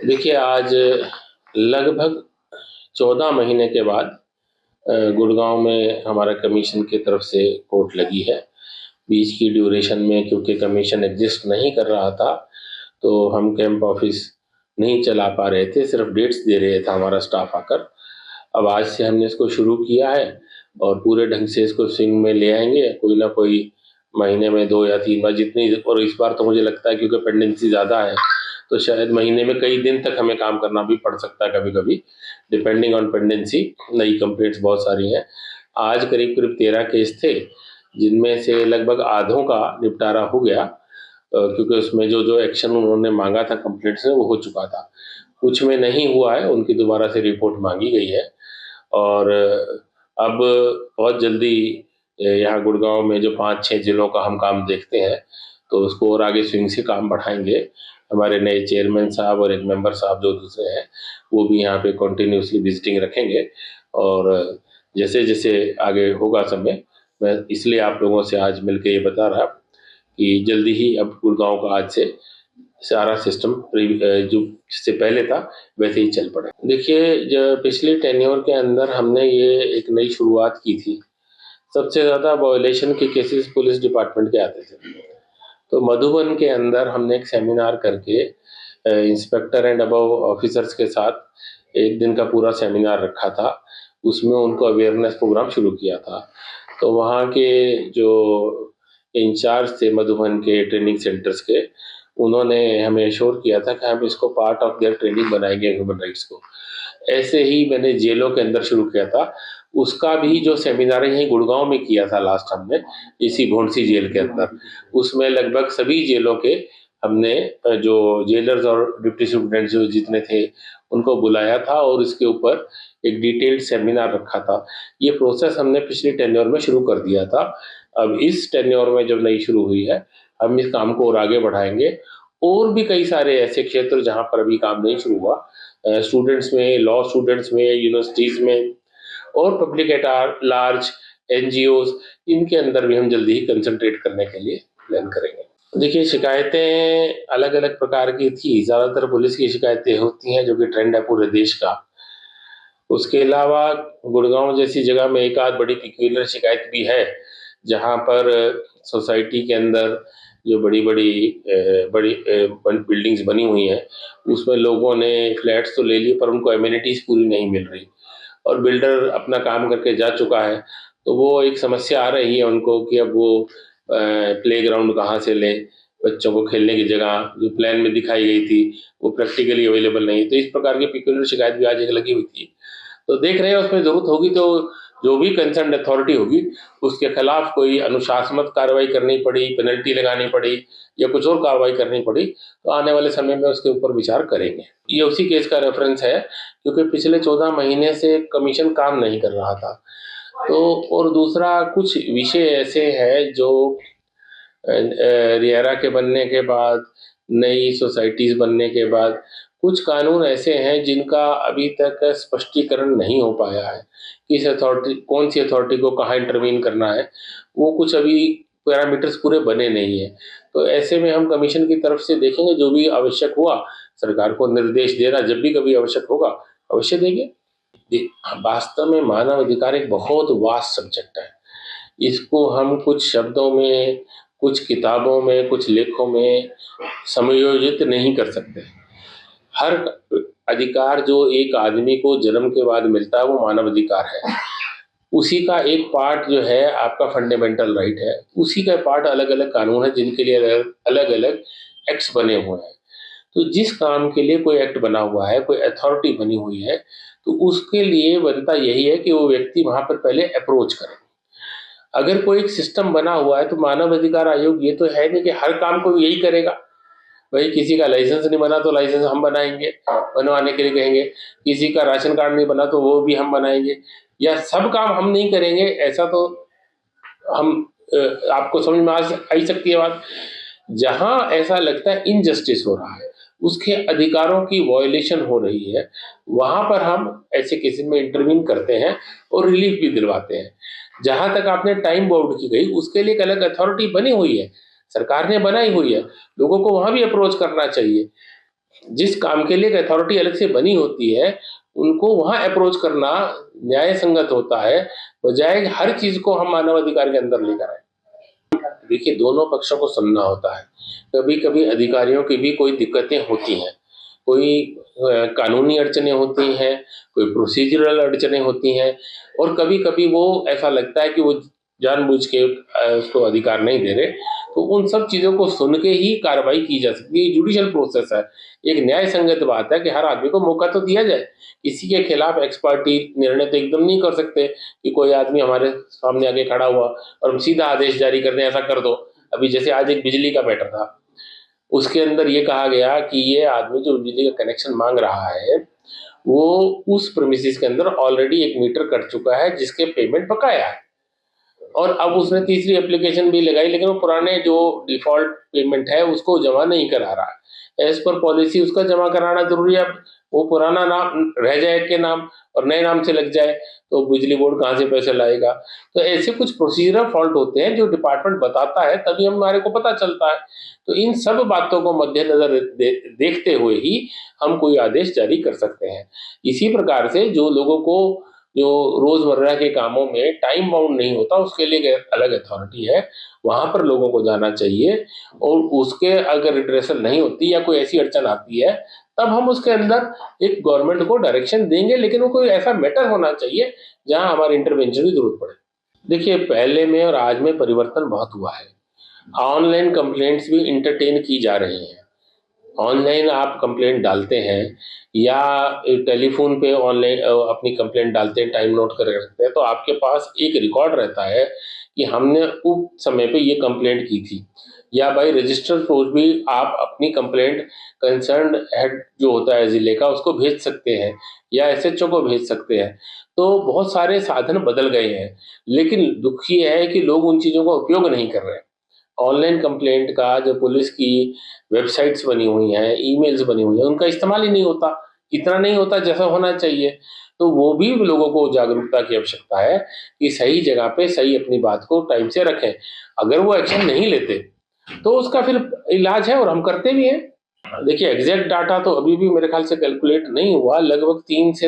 देखिए, आज लगभग 14 महीने के बाद गुड़गाँव में हमारा कमीशन की तरफ से कोर्ट लगी है। बीच की ड्यूरेशन में क्योंकि कमीशन एग्ज़िस्ट नहीं कर रहा था, तो हम कैंप ऑफ़िस नहीं चला पा रहे थे, सिर्फ़ डेट्स दे रहे था हमारा स्टाफ़ आकर। अब आज से हमने इसको शुरू किया है और पूरे ढंग से इसको स्विंग में ले आएँगे। कोई ना कोई महीने में 2 या 3 बार जितनी, और इस बार तो मुझे लगता है क्योंकि पेंडेंसी ज़्यादा है, तो शायद महीने में कई दिन तक हमें काम करना भी पड़ सकता है कभी-कभी, डिपेंडिंग ऑन पेंडेंसी। नई कंप्लेंट्स बहुत सारी हैं। आज करीब-करीब 13 केस थे, जिनमें से लगभग आधों का निपटारा हो गया, क्योंकि उसमें जो-जो एक्शन उन्होंने माँगा था कंप्लेंट्स में वो हो चुका था। कुछ में नहीं हुआ है, उनकी दोबारा से रिपोर्ट माँगी गई है और अब बहुत जल्दी यहाँ गुड़गाँव में जो 5-6 जिलों का हम काम देखते हैं, तो उसको और आगे स्विंग से काम बढ़ाएँगे। हमारे नए चेयरमैन साहब और एक मेंबर साहब जो दूसरे हैं, वो भी यहाँ पे कंटिन्यूअसली विजिटिंग रखेंगे और जैसे-जैसे आगे होगा समय, मैं इसलिए आप लोगों से आज मिलके ये बता रहा कि जल्दी ही अब गुड़गाँव का आज से सारा सिस्टम जो जिससे पहले था वैसे ही चल पड़े। देखिए, ज पिछले टेन्योर के अंदर हमने ये एक नई शुरुआत की थी। सबसे ज़्यादा वायलेशन के केसेस पुलिस डिपार्टमेंट के आते थे। तो मधुबन के अंदर हमने एक सेमिनार करके इंस्पेक्टर एंड अबव ऑफिसर्स के साथ 1 दिन का पूरा सेमिनार रखा था। उसमें उनको अवेयरनेस प्रोग्राम शुरू किया था। तो वहाँ के जो इंचार्ज थे मधुबन के ट्रेनिंग सेंटर्स के, उन्होंने हमें एश्योर किया था कि हम इसको पार्ट ऑफ देयर ट्रेनिंग बनाएँगे ह्यूमन राइट्स को। ऐसे ही मैंने जेलों के अंदर शुरू किया था। उसका भी जो सेमिनार यहीं गुड़गाँव में किया था लास्ट हमने, इसी भोंडसी जेल के अंदर। उसमें लगभग सभी जेलों के हमने जो जेलर्स और डिप्टी सुपरिटेंडेंट जो जितने थे, उनको बुलाया था और इसके ऊपर एक डिटेल्ड सेमिनार रखा था। ये प्रोसेस हमने पिछली टेन्योर में शुरू कर दिया था। अब इस टेन्योर में जब नई शुरू हुई है, हम इस काम को और आगे बढ़ाएँगे और भी कई सारे ऐसे क्षेत्र जहाँ पर अभी काम नहीं शुरू हुआ, स्टूडेंट्स में, लॉ स्टूडेंट्स में, यूनिवर्सिटीज़ में और पब्लिक एट लार्ज, एनजीओज़, इनके अंदर भी हम जल्दी ही कंसंट्रेट करने के लिए प्लान करेंगे। देखिए, शिकायतें अलग-अलग प्रकार की थी, ज़्यादातर पुलिस की शिकायतें होती हैं जो कि ट्रेंड है पूरे देश का। उसके अलावा गुड़गाँव जैसी जगह में एक आध बड़ी पेक्यूलियर शिकायत भी है, जहाँ पर सोसाइटी के अंदर जो बड़ी बिल्डिंग्स बनी हुई हैं, उसमें लोगों ने फ्लैट्स तो ले लिए पर उनको एमेनिटीज़ पूरी नहीं मिल रही और बिल्डर अपना काम करके जा चुका है, तो वो एक समस्या आ रही है उनको कि अब वो प्लेग्राउंड कहाँ से लें, बच्चों को खेलने की जगह जो प्लान में दिखाई गई थी, वो प्रैक्टिकली अवेलेबल नहीं है। तो इस प्रकार की पेक्यूलियर शिकायत भी आज एक लगी हुई थी। तो देख रहे हैं उसमें ज़रूरत होगी तो जो भी कंसर्न्ड अथॉरिटी होगी, उसके खिलाफ कोई अनुशासनात्मक कार्रवाई करनी पड़ी, पेनल्टी लगानी पड़ी या कुछ और कार्रवाई करनी पड़ी, तो आने वाले समय में उसके ऊपर विचार करेंगे। ये उसी केस का रेफरेंस है, क्योंकि पिछले 14 महीने से कमीशन काम नहीं कर रहा था। तो और दूसरा कुछ विषय ऐसे हैं जो रिएरा के बनने के बाद, नई सोसाइटीज़ बनने के बाद, कुछ कानून ऐसे हैं जिनका अभी तक स्पष्टीकरण नहीं हो पाया है। किस अथॉरिटी, कौन-सी अथॉरिटी को कहाँ इंटरवीन करना है, वो कुछ अभी पैरामीटर्स पूरे बने नहीं हैं। तो ऐसे में हम कमीशन की तरफ से देखेंगे, जो भी आवश्यक हुआ, सरकार को निर्देश देना जब भी कभी आवश्यक होगा, अवश्य देंगे। वास्तव में मानव अधिकार एक बहुत वास्ट सब्जेक्ट है। इसको हम कुछ शब्दों में, कुछ किताबों में, कुछ लेखों में समायोजित नहीं कर सकते। हर अधिकार जो एक आदमी को जन्म के बाद मिलता है वो मानव अधिकार है। उसी का एक पार्ट जो है आपका फंडामेंटल राइट है, उसी का पार्ट अलग-अलग कानून है जिनके लिए अलग-अलग एक्ट्स बने हुए हैं। तो जिस काम के लिए कोई एक्ट बना हुआ है, कोई अथॉरिटी बनी हुई है, तो उसके लिए बनता यही है कि वो व्यक्ति वहाँ पर पहले अप्रोच करे। अगर कोई एक सिस्टम बना हुआ है तो मानव अधिकार आयोग ये तो है नहीं कि हर काम को यही करेगा। भाई किसी का लाइसेंस नहीं बना तो लाइसेंस हम बनाएंगे, बनवाने के लिए कहेंगे। किसी का राशन कार्ड नहीं बना तो वो भी हम बनाएंगे, या सब काम हम नहीं करेंगे, ऐसा तो हम आपको समझ में आ ही सकती है बात। जहां ऐसा लगता है इनजस्टिस हो रहा है, उसके अधिकारों की वायलेशन हो रही है, वहां पर हम ऐसे केसेस में इंटरवीन करते हैं और रिलीफ भी दिलवाते हैं। जहां तक आपने टाइम बाउंड की गई, उसके लिए एक अलग अथॉरिटी बनी हुई है, सरकार ने बनाई हुई है, लोगों को वहां भी अप्रोच करना चाहिए। जिस काम के लिए एक अथॉरिटी अलग से बनी होती है, उनको वहाँ अप्रोच करना न्याय संगत होता है, बजाय हर चीज़ को हम मानव अधिकार के अंदर लेकर आए। देखिए, दोनों पक्षों को सुनना होता है। कभी-कभी अधिकारियों की भी कोई दिक्कतें होती हैं, कोई कानूनी अड़चनें होती हैं, कोई प्रोसीजरल अड़चनें होती हैं और कभी-कभी वो ऐसा लगता है कि वो जानबूझ के उसको अधिकार नहीं दे रहे, तो उन सब चीज़ों को सुन के ही कार्रवाई की जा सकती है। ये जुडिशियल प्रोसेस है। एक न्याय संगत बात है कि हर आदमी को मौका तो दिया जाए। किसी के खिलाफ एक्सपर्टी निर्णय तो एकदम नहीं कर सकते कि कोई आदमी हमारे सामने आके खड़ा हुआ और हम सीधा आदेश जारी कर दें, ऐसा कर दो। अभी जैसे आज एक बिजली का मैटर था, उसके अंदर ये कहा गया कि ये आदमी जो बिजली का कनेक्शन मांग रहा है, वो उस प्रेमिसेस के अंदर ऑलरेडी एक मीटर कट चुका है जिसके पेमेंट बकाया है और अब उसने तीसरी एप्लीकेशन भी लगाई, लेकिन वो पुराने जो डिफॉल्ट पेमेंट है उसको जमा नहीं करा रहा है। एज पर पॉलिसी उसका जमा कराना जरूरी है। अब वो पुराना नाम रह जाए के नाम और नए नाम से लग जाए तो बिजली बोर्ड कहाँ से पैसे लाएगा। तो ऐसे कुछ प्रोसीजरल फॉल्ट होते हैं जो डिपार्टमेंट बताता है, तभी हमारे को पता चलता है। तो इन सब बातों को मद्देनजर देखते हुए ही हम कोई आदेश जारी कर सकते हैं। इसी प्रकार से जो लोगों को जो रोजमर्रा के कामों में टाइम बाउंड नहीं होता, उसके लिए एक अलग अथॉरिटी है, वहां पर लोगों को जाना चाहिए और उसके अगर रिड्रेसल नहीं होती या कोई ऐसी अड़चन आती है, तब हम उसके अंदर एक गवर्नमेंट को डायरेक्शन देंगे, लेकिन वो कोई ऐसा मैटर होना चाहिए जहां हमारे इंटरवेंशन की जरूरत पड़े। देखिए, पहले में और आज में परिवर्तन बहुत हुआ है। ऑनलाइन कंप्लेंट्स भी इंटरटेन की जा रही हैं। ऑनलाइन आप कंप्लेंट डालते हैं या टेलीफोन पे ऑनलाइन अपनी कंप्लेंट डालते हैं, टाइम नोट कर रखते हैं, तो आपके पास एक रिकॉर्ड रहता है कि हमने उस समय पे ये कंप्लेंट की थी। या बाई रजिस्टर पोस्ट भी आप अपनी कंप्लेंट कंसर्न्ड हेड जो होता है जिले का उसको भेज सकते हैं या एसएचओ को भेज सकते हैं। तो बहुत सारे साधन बदल गए हैं, लेकिन दुख ये है कि लोग उन चीज़ों का उपयोग नहीं कर रहे हैं। ऑनलाइन कंप्लेंट का जो पुलिस की वेबसाइट्स बनी हुई हैं, ईमेल्स बनी हुई हैं, उनका इस्तेमाल ही नहीं होता, इतना नहीं होता जैसा होना चाहिए। तो वो भी लोगों को जागरूकता की आवश्यकता है कि सही जगह पे सही अपनी बात को टाइम से रखें। अगर वो एक्शन नहीं लेते, तो उसका फिर इलाज है और हम करते भी हैं। देखिए, एग्जैक्ट डाटा तो अभी भी मेरे ख्याल से कैलकुलेट नहीं हुआ, लगभग 3 से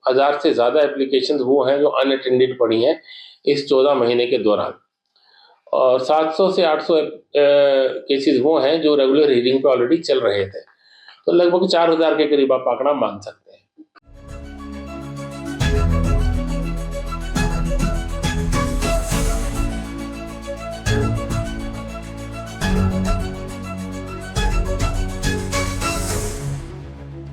1000 से ज़्यादा एप्लीकेशंस वो हैं जो अनअटेंडेड पड़ी हैं इस 14 महीने के दौरान। और 700 से 800 केसेस वो हैं जो रेगुलर हियरिंग पे ऑलरेडी चल रहे थे। तो लगभग 4000 के करीब आप आंकड़ा मान सकते हैं।